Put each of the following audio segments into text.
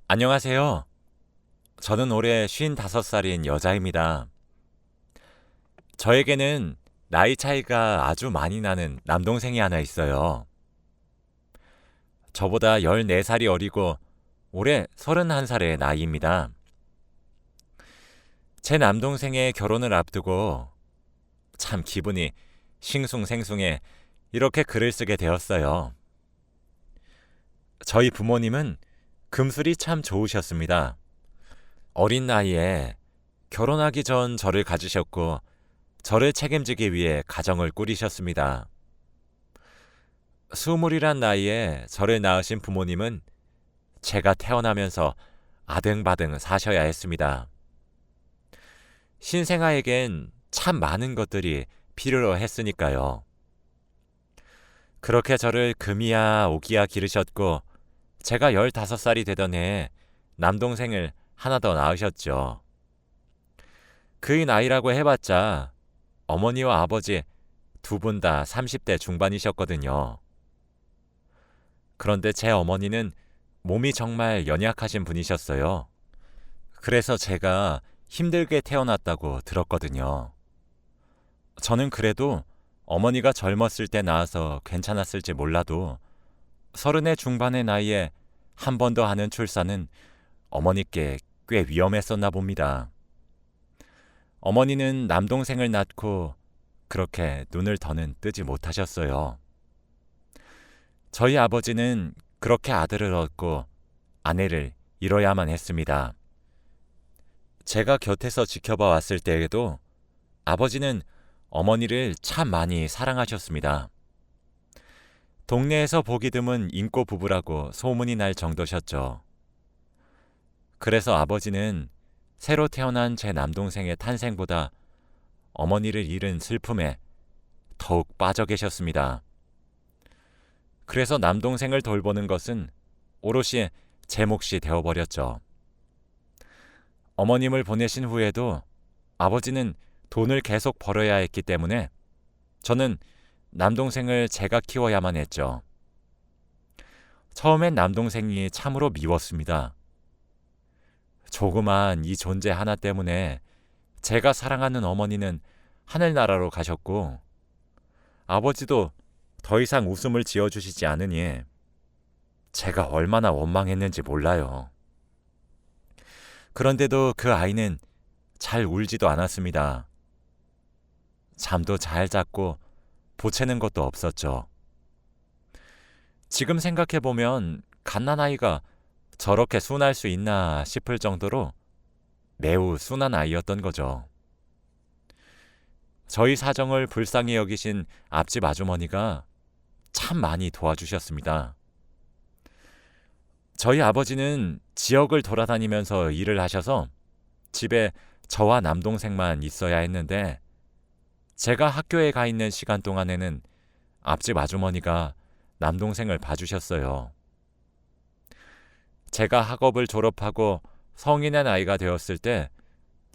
안녕하세요. 저는 올해 55살인 여자입니다. 저에게는 나이 차이가 아주 많이 나는 남동생이 하나 있어요. 저보다 14살이 어리고 올해 31살의 나이입니다. 제 남동생의 결혼을 앞두고 참 기분이 싱숭생숭해 이렇게 글을 쓰게 되었어요. 저희 부모님은 금술이 참 좋으셨습니다. 어린 나이에 결혼하기 전 저를 가지셨고 저를 책임지기 위해 가정을 꾸리셨습니다. 스물이란 나이에 저를 낳으신 부모님은 제가 태어나면서 아등바등 사셔야 했습니다. 신생아에겐 참 많은 것들이 필요로 했으니까요. 그렇게 저를 금이야 오기야 기르셨고 제가 15살이 되던 해에 남동생을 하나 더 낳으셨죠. 그의 나이라고 해봤자 어머니와 아버지 두 분 다 30대 중반이셨거든요. 그런데 제 어머니는 몸이 정말 연약하신 분이셨어요. 그래서 제가 힘들게 태어났다고 들었거든요. 저는 그래도 어머니가 젊었을 때 낳아서 괜찮았을지 몰라도 30의 중반의 나이에 한 번 더 하는 출산은 어머니께 꽤 위험했었나 봅니다. 어머니는 남동생을 낳고 그렇게 눈을 더는 뜨지 못하셨어요. 저희 아버지는 그렇게 아들을 얻고 아내를 잃어야만 했습니다. 제가 곁에서 지켜봐 왔을 때에도 아버지는 어머니를 참 많이 사랑하셨습니다. 동네에서 보기 드문 인꼬 부부라고 소문이 날 정도셨죠. 그래서 아버지는 새로 태어난 제 남동생의 탄생보다 어머니를 잃은 슬픔에 더욱 빠져 계셨습니다. 그래서 남동생을 돌보는 것은 오롯이 제 몫이 되어버렸죠. 어머님을 보내신 후에도 아버지는 돈을 계속 벌어야 했기 때문에 저는 남동생을 제가 키워야만 했죠. 처음엔 남동생이 참으로 미웠습니다. 조그만 이 존재 하나 때문에 제가 사랑하는 어머니는 하늘나라로 가셨고 아버지도 더 이상 웃음을 지어주시지 않으니 제가 얼마나 원망했는지 몰라요. 그런데도 그 아이는 잘 울지도 않았습니다. 잠도 잘 잤고 보채는 것도 없었죠. 지금 생각해보면 갓난아이가 저렇게 순할 수 있나 싶을 정도로 매우 순한 아이였던 거죠. 저희 사정을 불쌍히 여기신 앞집 아주머니가 참 많이 도와주셨습니다. 저희 아버지는 지역을 돌아다니면서 일을 하셔서 집에 저와 남동생만 있어야 했는데 제가 학교에 가 있는 시간 동안에는 앞집 아주머니가 남동생을 봐주셨어요. 제가 학업을 졸업하고 성인의 나이가 되었을 때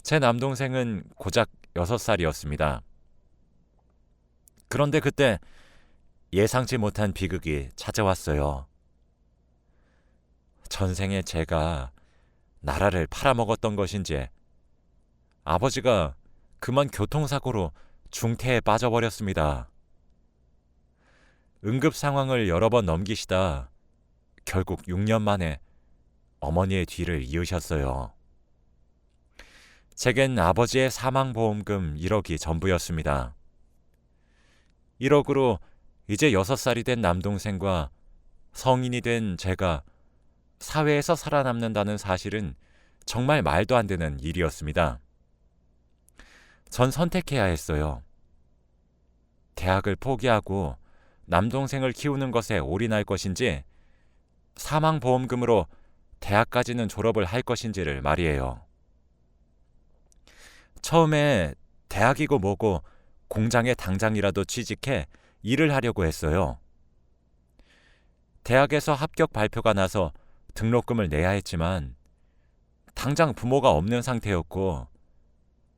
제 남동생은 고작 6살이었습니다. 그런데 그때 예상치 못한 비극이 찾아왔어요. 전생에 제가 나라를 팔아먹었던 것인지 아버지가 그만 교통사고로 중태에 빠져버렸습니다. 응급 상황을 여러 번 넘기시다 결국 6년 만에 어머니의 뒤를 이으셨어요. 제겐 아버지의 사망보험금 1억이 전부였습니다. 1억으로 이제 6살이 된 남동생과 성인이 된 제가 사회에서 살아남는다는 사실은 정말 말도 안 되는 일이었습니다. 전 선택해야 했어요. 대학을 포기하고 남동생을 키우는 것에 올인할 것인지 사망보험금으로 대학까지는 졸업을 할 것인지를 말이에요. 처음에 대학이고 뭐고 공장에 당장이라도 취직해 일을 하려고 했어요. 대학에서 합격 발표가 나서 등록금을 내야 했지만 당장 부모가 없는 상태였고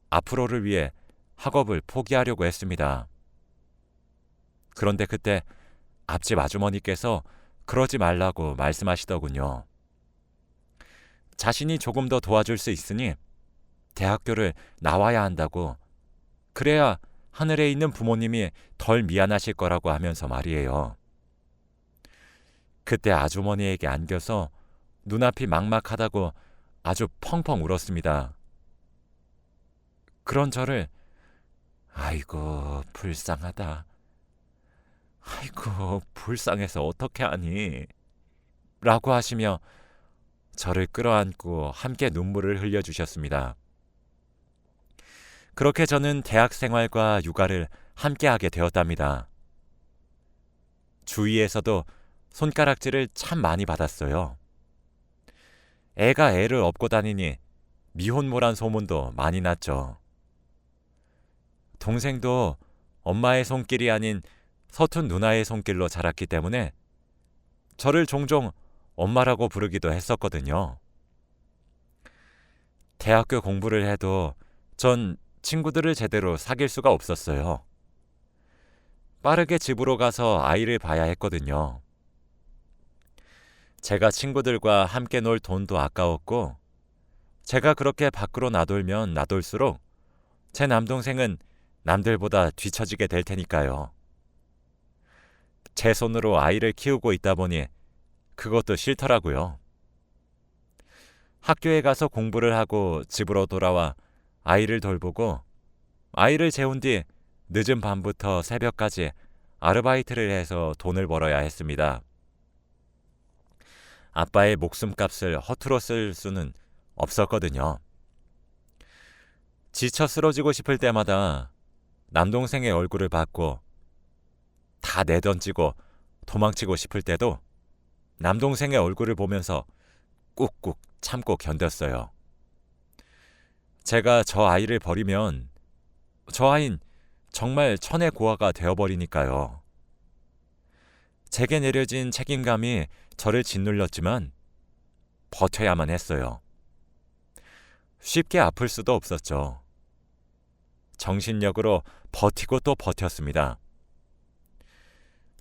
앞으로를 위해 학업을 포기하려고 했습니다. 그런데 그때 앞집 아주머니께서 그러지 말라고 말씀하시더군요. 자신이 조금 더 도와줄 수 있으니 대학교를 나와야 한다고, 그래야 하늘에 있는 부모님이 덜 미안하실 거라고 하면서 말이에요. 그때 아주머니에게 안겨서 눈앞이 막막하다고 아주 펑펑 울었습니다. 그런 저를 아이고 불쌍하다, 아이고 불쌍해서 어떻게 하니? 라고 하시며 저를 끌어안고 함께 눈물을 흘려주셨습니다. 그렇게 저는 대학 생활과 육아를 함께 하게 되었답니다. 주위에서도 손가락질을 참 많이 받았어요. 애가 애를 업고 다니니 미혼모란 소문도 많이 났죠. 동생도 엄마의 손길이 아닌 서툰 누나의 손길로 자랐기 때문에 저를 종종 엄마라고 부르기도 했었거든요. 대학교 공부를 해도 전 친구들을 제대로 사귈 수가 없었어요. 빠르게 집으로 가서 아이를 봐야 했거든요. 제가 친구들과 함께 놀 돈도 아까웠고, 제가 그렇게 밖으로 나돌면 나돌수록 제 남동생은 남들보다 뒤처지게 될 테니까요. 제 손으로 아이를 키우고 있다 보니 그것도 싫더라고요. 학교에 가서 공부를 하고 집으로 돌아와 아이를 돌보고, 아이를 재운 뒤 늦은 밤부터 새벽까지 아르바이트를 해서 돈을 벌어야 했습니다. 아빠의 목숨값을 허투루 쓸 수는 없었거든요. 지쳐 쓰러지고 싶을 때마다 남동생의 얼굴을 봤고, 다 내던지고 도망치고 싶을 때도 남동생의 얼굴을 보면서 꾹꾹 참고 견뎠어요. 제가 저 아이를 버리면 저 아이는 정말 천의 고아가 되어버리니까요. 제게 내려진 책임감이 저를 짓눌렸지만 버텨야만 했어요. 쉽게 아플 수도 없었죠. 정신력으로 버티고 또 버텼습니다.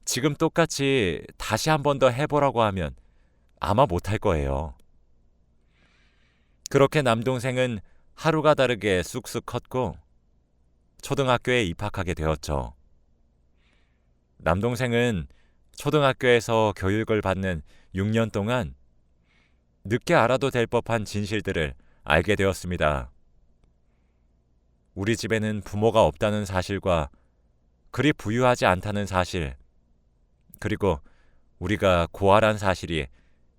지금 똑같이 다시 한 번 더 해보라고 하면 아마 못할 거예요. 그렇게 남동생은 하루가 다르게 쑥쑥 컸고 초등학교에 입학하게 되었죠. 남동생은 초등학교에서 교육을 받는 6년 동안 늦게 알아도 될 법한 진실들을 알게 되었습니다. 우리 집에는 부모가 없다는 사실과 그리 부유하지 않다는 사실, 그리고 우리가 고아란 사실이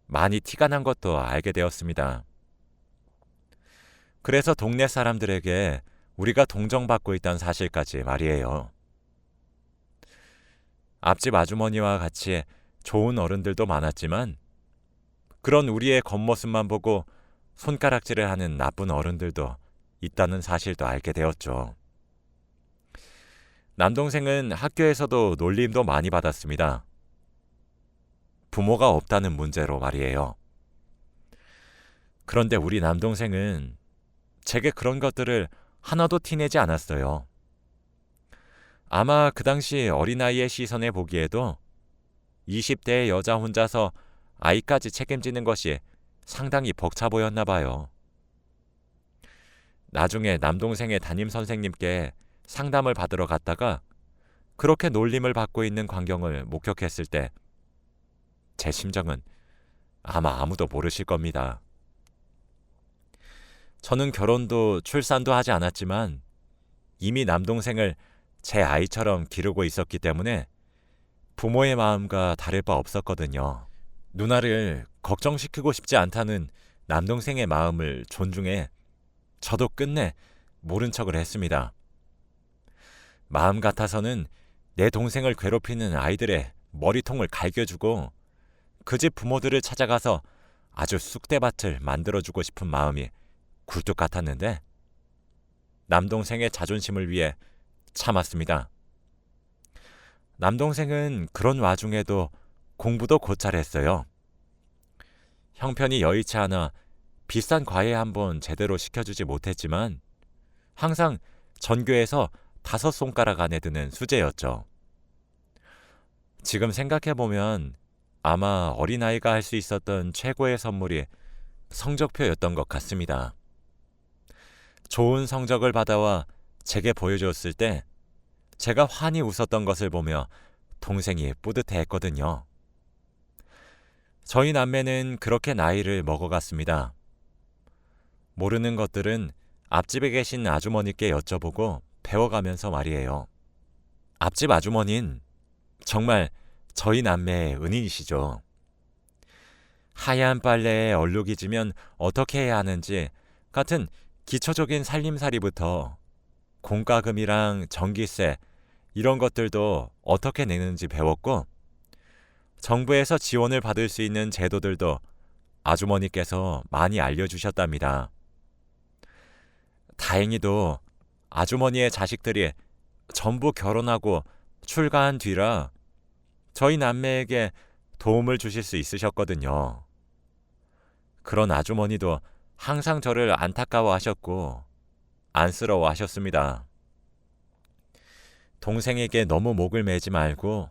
많이 티가 난 것도 알게 되었습니다. 그래서 동네 사람들에게 우리가 동정받고 있다는 사실까지 말이에요. 앞집 아주머니와 같이 좋은 어른들도 많았지만 그런 우리의 겉모습만 보고 손가락질을 하는 나쁜 어른들도 있다는 사실도 알게 되었죠. 남동생은 학교에서도 놀림도 많이 받았습니다. 부모가 없다는 문제로 말이에요. 그런데 우리 남동생은 제게 그런 것들을 하나도 티내지 않았어요. 아마 그 당시 어린아이의 시선에 보기에도 20대의 여자 혼자서 아이까지 책임지는 것이 상당히 벅차 보였나 봐요. 나중에 남동생의 담임 선생님께 상담을 받으러 갔다가 그렇게 놀림을 받고 있는 광경을 목격했을 때 제 심정은 아마 아무도 모르실 겁니다. 저는 결혼도 출산도 하지 않았지만 이미 남동생을 제 아이처럼 기르고 있었기 때문에 부모의 마음과 다를 바 없었거든요. 누나를 걱정시키고 싶지 않다는 남동생의 마음을 존중해 저도 끝내 모른 척을 했습니다. 마음 같아서는 내 동생을 괴롭히는 아이들의 머리통을 갈겨주고 그 집 부모들을 찾아가서 아주 쑥대밭을 만들어주고 싶은 마음이 굴뚝 같았는데 남동생의 자존심을 위해 참았습니다. 남동생은 그런 와중에도 공부도 곧잘 했어요. 형편이 여의치 않아 비싼 과외 한번 제대로 시켜주지 못했지만 항상 전교에서 5손가락 안에 드는 수재였죠. 지금 생각해보면 아마 어린아이가 할 수 있었던 최고의 선물이 성적표였던 것 같습니다. 좋은 성적을 받아와 제게 보여줬을 때 제가 환히 웃었던 것을 보며 동생이 뿌듯해했거든요. 저희 남매는 그렇게 나이를 먹어갔습니다. 모르는 것들은 앞집에 계신 아주머니께 여쭤보고 배워가면서 말이에요. 앞집 아주머니는 정말 저희 남매의 은인이시죠. 하얀 빨래에 얼룩이 지면 어떻게 해야 하는지 같은 기초적인 살림살이부터 공과금이랑 전기세 이런 것들도 어떻게 내는지 배웠고, 정부에서 지원을 받을 수 있는 제도들도 아주머니께서 많이 알려주셨답니다. 다행히도 아주머니의 자식들이 전부 결혼하고 출가한 뒤라 저희 남매에게 도움을 주실 수 있으셨거든요. 그런 아주머니도 항상 저를 안타까워하셨고 안쓰러워하셨습니다. 동생에게 너무 목을 매지 말고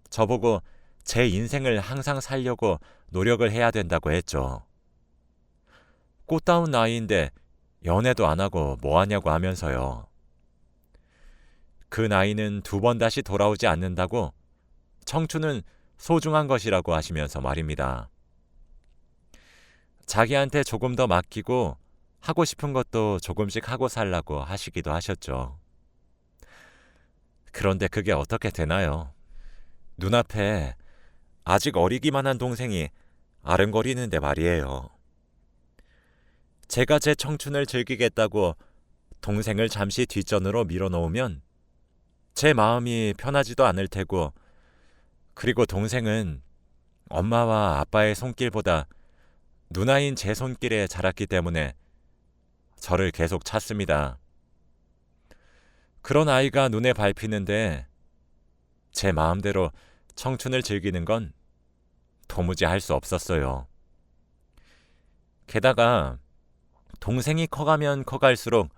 저보고 제 인생을 항상 살려고 노력을 해야 된다고 했죠. 꽃다운 나이인데 연애도 안 하고 뭐 하냐고 하면서요. 그 나이는 2번 다시 돌아오지 않는다고, 청춘은 소중한 것이라고 하시면서 말입니다. 자기한테 조금 더 맡기고 하고 싶은 것도 조금씩 하고 살라고 하시기도 하셨죠. 그런데 그게 어떻게 되나요? 눈앞에 아직 어리기만 한 동생이 아른거리는데 말이에요. 제가 제 청춘을 즐기겠다고 동생을 잠시 뒷전으로 밀어놓으면 제 마음이 편하지도 않을 테고, 그리고 동생은 엄마와 아빠의 손길보다 누나인 제 손길에 자랐기 때문에 저를 계속 찾습니다. 그런 아이가 눈에 밟히는데 제 마음대로 청춘을 즐기는 건 도무지 할 수 없었어요. 게다가 동생이 커가면 커갈수록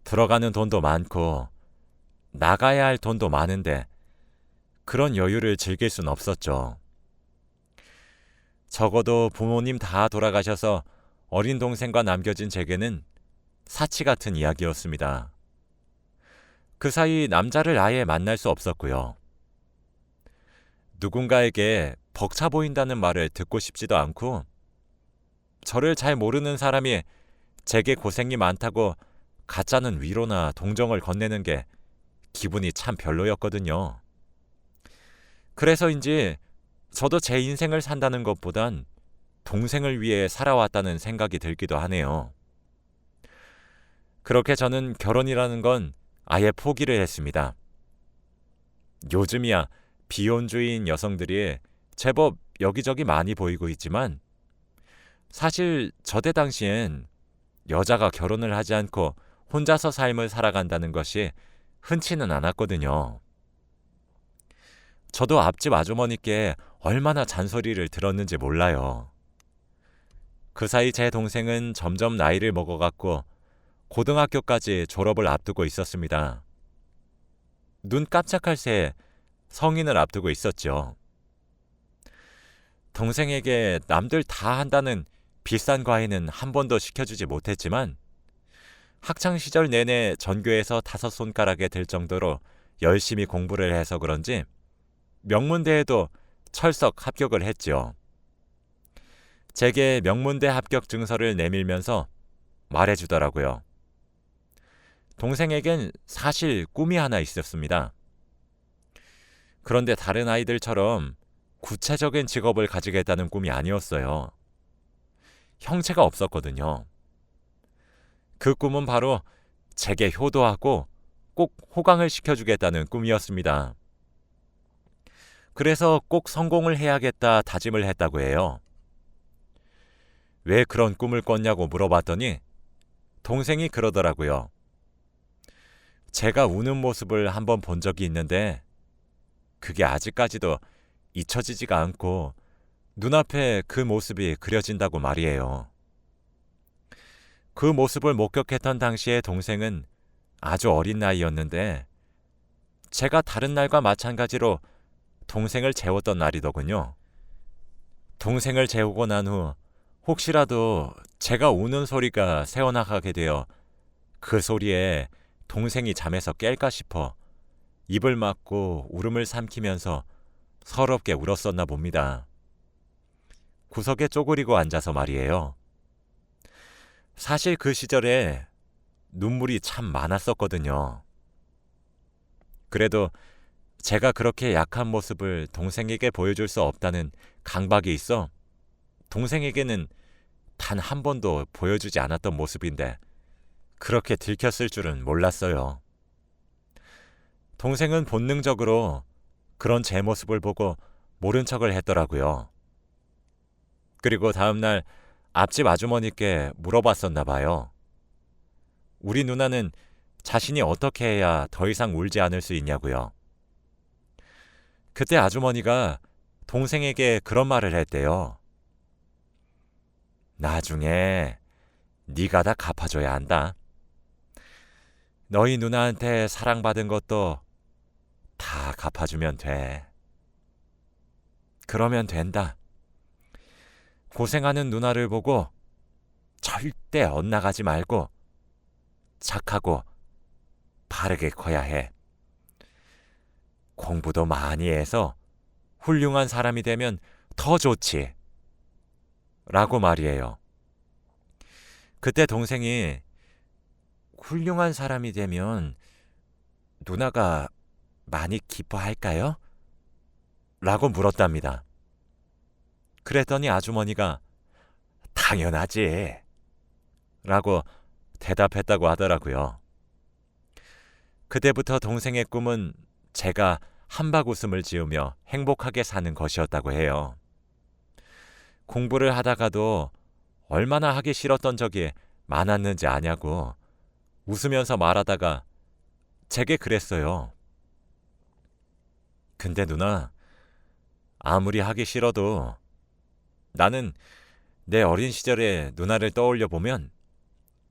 들어가는 돈도 많고 나가야 할 돈도 많은데 그런 여유를 즐길 순 없었죠. 적어도 부모님 다 돌아가셔서 어린 동생과 남겨진 제게는 사치 같은 이야기였습니다. 그 사이 남자를 아예 만날 수 없었고요. 누군가에게 벅차 보인다는 말을 듣고 싶지도 않고, 저를 잘 모르는 사람이 제게 고생이 많다고 가짜는 위로나 동정을 건네는 게 기분이 참 별로였거든요. 그래서인지 저도 제 인생을 산다는 것보단 동생을 위해 살아왔다는 생각이 들기도 하네요. 그렇게 저는 결혼이라는 건 아예 포기를 했습니다. 요즘이야 비혼주의인 여성들이 제법 여기저기 많이 보이고 있지만, 사실 저때 당시엔 여자가 결혼을 하지 않고 혼자서 삶을 살아간다는 것이 흔치는 않았거든요. 저도 앞집 아주머니께 얼마나 잔소리를 들었는지 몰라요. 그 사이 제 동생은 점점 나이를 먹어갔고 고등학교까지 졸업을 앞두고 있었습니다. 눈 깜짝할 새에 성인을 앞두고 있었죠. 동생에게 남들 다 한다는 비싼 과외는 한 번도 시켜주지 못했지만, 학창시절 내내 전교에서 5손가락에 들 정도로 열심히 공부를 해서 그런지 명문대에도 철석 합격을 했죠. 제게 명문대 합격 증서를 내밀면서 말해주더라고요. 동생에겐 사실 꿈이 하나 있었습니다. 그런데 다른 아이들처럼 구체적인 직업을 가지겠다는 꿈이 아니었어요. 형체가 없었거든요. 그 꿈은 바로 제게 효도하고 꼭 호강을 시켜주겠다는 꿈이었습니다. 그래서 꼭 성공을 해야겠다 다짐을 했다고 해요. 왜 그런 꿈을 꿨냐고 물어봤더니 동생이 그러더라고요. 제가 우는 모습을 한번 본 적이 있는데 그게 아직까지도 잊혀지지가 않고 눈앞에 그 모습이 그려진다고 말이에요. 그 모습을 목격했던 당시에 동생은 아주 어린 나이였는데, 제가 다른 날과 마찬가지로 동생을 재웠던 날이더군요. 동생을 재우고 난 후 혹시라도 제가 우는 소리가 새어나가게 되어 그 소리에 동생이 잠에서 깰까 싶어 입을 막고 울음을 삼키면서 서럽게 울었었나 봅니다. 구석에 쪼그리고 앉아서 말이에요. 사실 그 시절에 눈물이 참 많았었거든요. 그래도 제가 그렇게 약한 모습을 동생에게 보여줄 수 없다는 강박이 있어 동생에게는 단 한 번도 보여주지 않았던 모습인데 그렇게 들켰을 줄은 몰랐어요. 동생은 본능적으로 그런 제 모습을 보고 모른 척을 했더라고요. 그리고 다음날 앞집 아주머니께 물어봤었나 봐요. 우리 누나는 자신이 어떻게 해야 더 이상 울지 않을 수 있냐고요. 그때 아주머니가 동생에게 그런 말을 했대요. 나중에 네가 다 갚아줘야 한다. 너희 누나한테 사랑받은 것도 다 갚아주면 돼. 그러면 된다. 고생하는 누나를 보고 절대 엇나가지 말고 착하고 바르게 커야 해. 공부도 많이 해서 훌륭한 사람이 되면 더 좋지. 라고 말이에요. 그때 동생이 훌륭한 사람이 되면 누나가 많이 기뻐할까요? 라고 물었답니다. 그랬더니 아주머니가 당연하지. 라고 대답했다고 하더라고요. 그때부터 동생의 꿈은 제가 한박 웃음을 지으며 행복하게 사는 것이었다고 해요. 공부를 하다가도 얼마나 하기 싫었던 적이 많았는지 아냐고 웃으면서 말하다가 제게 그랬어요. 근데 누나, 아무리 하기 싫어도 나는 내 어린 시절의 누나를 떠올려 보면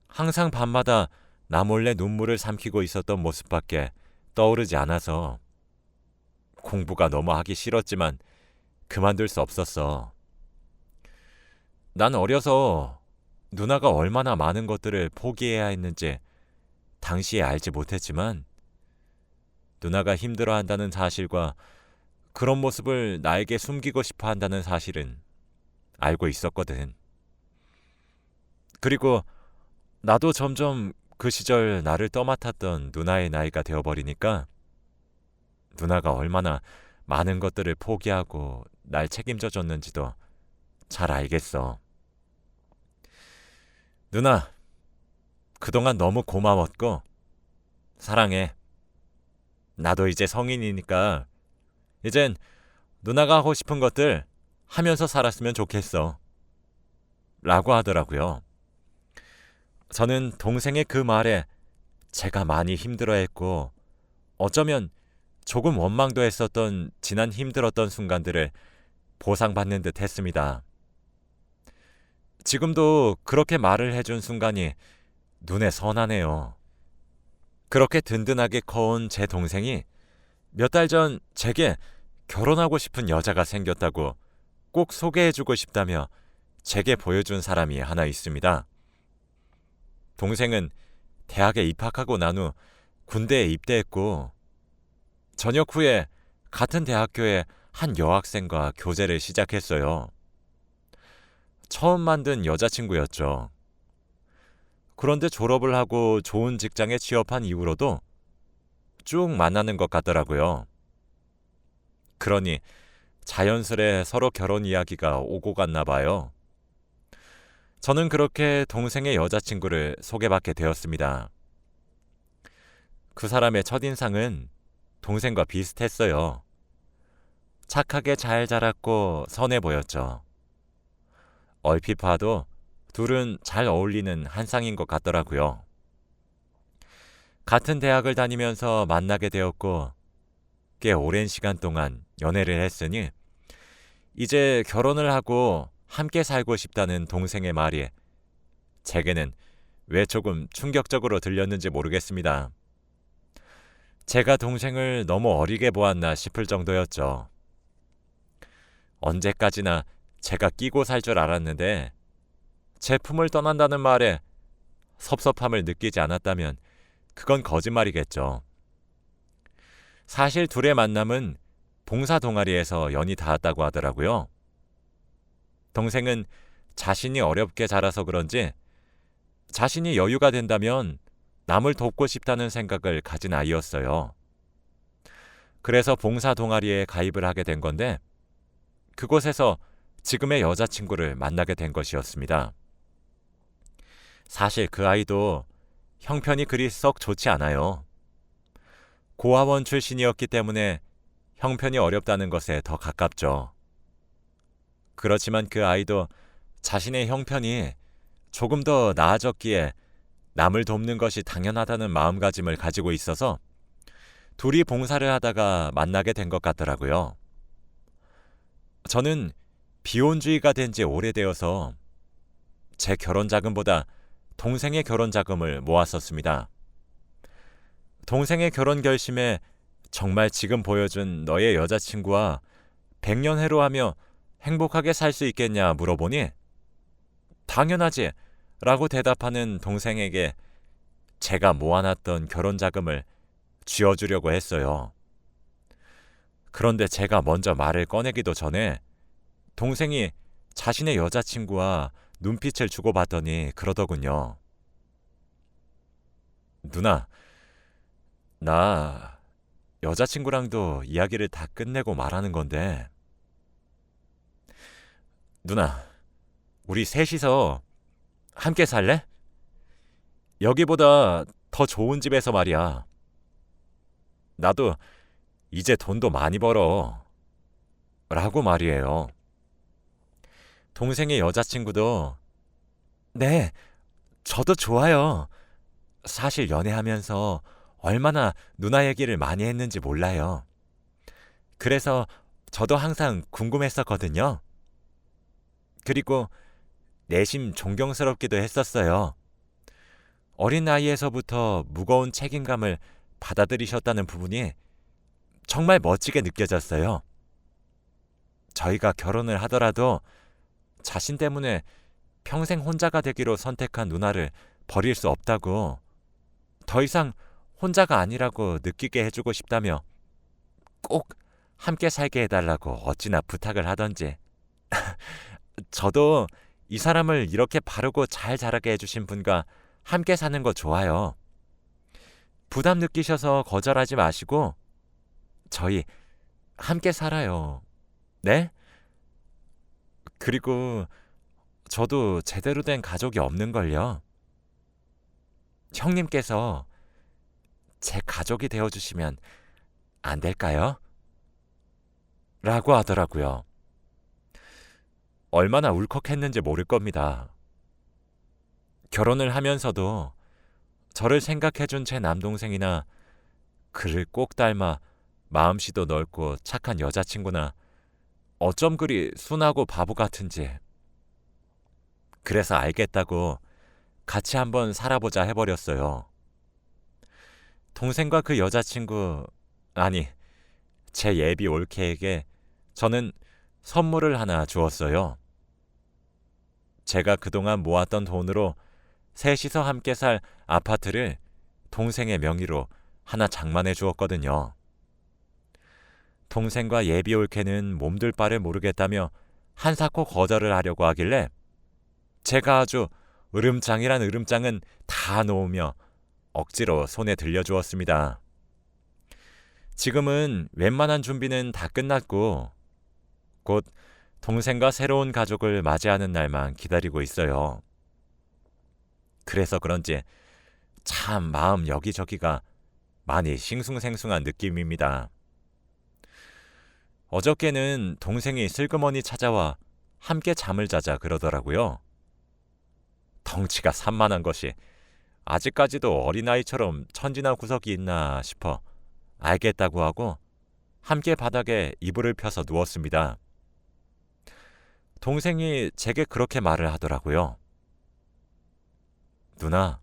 항상 밤마다 나 몰래 눈물을 삼키고 있었던 모습밖에 떠오르지 않아서 공부가 너무 하기 싫었지만 그만둘 수 없었어. 난 어려서 누나가 얼마나 많은 것들을 포기해야 했는지 당시에 알지 못했지만 누나가 힘들어한다는 사실과 그런 모습을 나에게 숨기고 싶어 한다는 사실은 알고 있었거든. 그리고 나도 점점 그 시절 나를 떠맡았던 누나의 나이가 되어버리니까 누나가 얼마나 많은 것들을 포기하고 날 책임져 줬는지도 잘 알겠어. 누나, 그동안 너무 고마웠고 사랑해. 나도 이제 성인이니까 이젠 누나가 하고 싶은 것들 하면서 살았으면 좋겠어. 라고 하더라고요. 저는 동생의 그 말에 제가 많이 힘들어했고 어쩌면 조금 원망도 했었던 지난 힘들었던 순간들을 보상받는 듯 했습니다. 지금도 그렇게 말을 해준 순간이 눈에 선하네요. 그렇게 든든하게 커온 제 동생이 몇 달 전 제게 결혼하고 싶은 여자가 생겼다고 꼭 소개해주고 싶다며 제게 보여준 사람이 하나 있습니다. 동생은 대학에 입학하고 난 후 군대에 입대했고 전역 후에 같은 대학교의 한 여학생과 교제를 시작했어요. 처음 만든 여자친구였죠. 그런데 졸업을 하고 좋은 직장에 취업한 이후로도 쭉 만나는 것 같더라고요. 그러니 자연스레 서로 결혼 이야기가 오고 갔나 봐요. 저는 그렇게 동생의 여자친구를 소개받게 되었습니다. 그 사람의 첫인상은 동생과 비슷했어요. 착하게 잘 자랐고 선해 보였죠. 얼핏 봐도 둘은 잘 어울리는 한 쌍인 것 같더라고요. 같은 대학을 다니면서 만나게 되었고 꽤 오랜 시간 동안 연애를 했으니 이제 결혼을 하고 함께 살고 싶다는 동생의 말이 제게는 왜 조금 충격적으로 들렸는지 모르겠습니다. 제가 동생을 너무 어리게 보았나 싶을 정도였죠. 언제까지나 제가 끼고 살 줄 알았는데 제 품을 떠난다는 말에 섭섭함을 느끼지 않았다면 그건 거짓말이겠죠. 사실 둘의 만남은 봉사 동아리에서 연이 닿았다고 하더라고요. 동생은 자신이 어렵게 자라서 그런지 자신이 여유가 된다면 남을 돕고 싶다는 생각을 가진 아이였어요. 그래서 봉사 동아리에 가입을 하게 된 건데 그곳에서 지금의 여자친구를 만나게 된 것이었습니다. 사실 그 아이도 형편이 그리 썩 좋지 않아요. 고아원 출신이었기 때문에 형편이 어렵다는 것에 더 가깝죠. 그렇지만 그 아이도 자신의 형편이 조금 더 나아졌기에 남을 돕는 것이 당연하다는 마음가짐을 가지고 있어서 둘이 봉사를 하다가 만나게 된 것 같더라고요. 저는 비혼주의가 된 지 오래되어서 제 결혼 자금보다 동생의 결혼 자금을 모았었습니다. 동생의 결혼 결심에 정말 지금 보여준 너의 여자친구와 100년 해로 하며 행복하게 살 수 있겠냐 물어보니 당연하지 라고 대답하는 동생에게 제가 모아놨던 결혼 자금을 쥐어주려고 했어요. 그런데 제가 먼저 말을 꺼내기도 전에 동생이 자신의 여자친구와 눈빛을 주고받더니 그러더군요. 누나, 나 여자친구랑도 이야기를 다 끝내고 말하는 건데 누나, 우리 셋이서 함께 살래? 여기보다 더 좋은 집에서 말이야. 나도 이제 돈도 많이 벌어. 라고 말이에요. 동생의 여자친구도 네, 저도 좋아요. 사실 연애하면서 얼마나 누나 얘기를 많이 했는지 몰라요. 그래서 저도 항상 궁금했었거든요. 그리고 내심 존경스럽기도 했었어요. 어린 나이에서부터 무거운 책임감을 받아들이셨다는 부분이 정말 멋지게 느껴졌어요. 저희가 결혼을 하더라도 자신 때문에 평생 혼자가 되기로 선택한 누나를 버릴 수 없다고, 더 이상 혼자가 아니라고 느끼게 해주고 싶다며 꼭 함께 살게 해달라고 어찌나 부탁을 하던지. 저도 이 사람을 이렇게 바르고 잘 자라게 해주신 분과 함께 사는 거 좋아요. 부담 느끼셔서 거절하지 마시고 저희 함께 살아요. 네? 그리고 저도 제대로 된 가족이 없는걸요. 형님께서 제 가족이 되어주시면 안 될까요? 라고 하더라고요. 얼마나 울컥했는지 모를 겁니다. 결혼을 하면서도 저를 생각해준 제 남동생이나 그를 꼭 닮아 마음씨도 넓고 착한 여자친구나 어쩜 그리 순하고 바보 같은지. 그래서 알겠다고 같이 한번 살아보자 해버렸어요. 동생과 그 여자친구, 아니, 제 예비 올케에게 저는 선물을 하나 주었어요. 제가 그동안 모았던 돈으로 셋이서 함께 살 아파트를 동생의 명의로 하나 장만해 주었거든요. 동생과 예비 올케는 몸둘 바를 모르겠다며 한사코 거절을 하려고 하길래 제가 아주 으름장이란 으름장은 다 놓으며 억지로 손에 들려주었습니다. 지금은 웬만한 준비는 다 끝났고 곧 동생과 새로운 가족을 맞이하는 날만 기다리고 있어요. 그래서 그런지 참 마음 여기저기가 많이 싱숭생숭한 느낌입니다. 어저께는 동생이 슬그머니 찾아와 함께 잠을 자자 그러더라고요. 덩치가 산만한 것이 아직까지도 어린아이처럼 천진한 구석이 있나 싶어 알겠다고 하고 함께 바닥에 이불을 펴서 누웠습니다. 동생이 제게 그렇게 말을 하더라고요. 누나,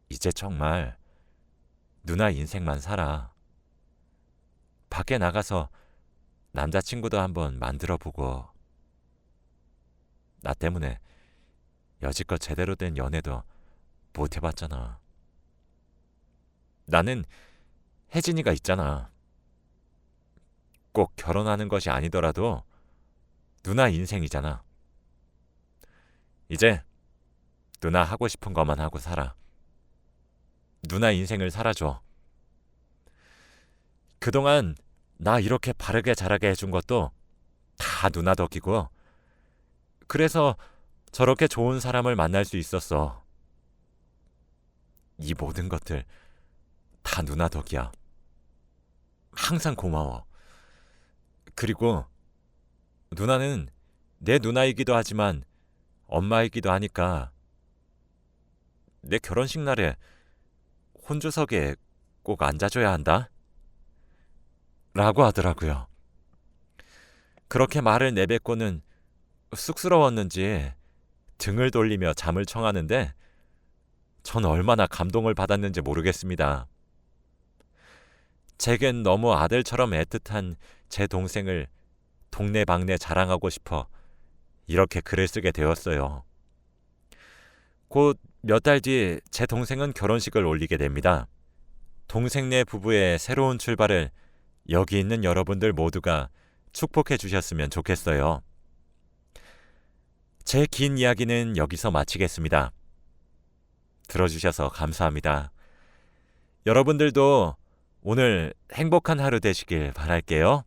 이제 정말 누나 인생만 살아. 밖에 나가서 남자친구도 한번 만들어보고 나 때문에 여지껏 제대로 된 연애도 못 해봤잖아. 나는 혜진이가 있잖아. 꼭 결혼하는 것이 아니더라도 누나 인생이잖아. 이제 누나 하고 싶은 것만 하고 살아. 누나 인생을 살아줘. 그동안 나 이렇게 바르게 자라게 해준 것도 다 누나 덕이고, 그래서 저렇게 좋은 사람을 만날 수 있었어. 이 모든 것들 다 누나 덕이야. 항상 고마워. 그리고 누나는 내 누나이기도 하지만 엄마이기도 하니까 내 결혼식 날에 혼주석에 꼭 앉아줘야 한다. 라고 하더라고요. 그렇게 말을 내뱉고는 쑥스러웠는지 등을 돌리며 잠을 청하는데 전 얼마나 감동을 받았는지 모르겠습니다. 제겐 너무 아들처럼 애틋한 제 동생을 동네방네 자랑하고 싶어 이렇게 글을 쓰게 되었어요. 곧 몇 달 뒤 제 동생은 결혼식을 올리게 됩니다. 동생네 부부의 새로운 출발을 여기 있는 여러분들 모두가 축복해 주셨으면 좋겠어요. 제 긴 이야기는 여기서 마치겠습니다. 들어주셔서 감사합니다. 여러분들도 오늘 행복한 하루 되시길 바랄게요.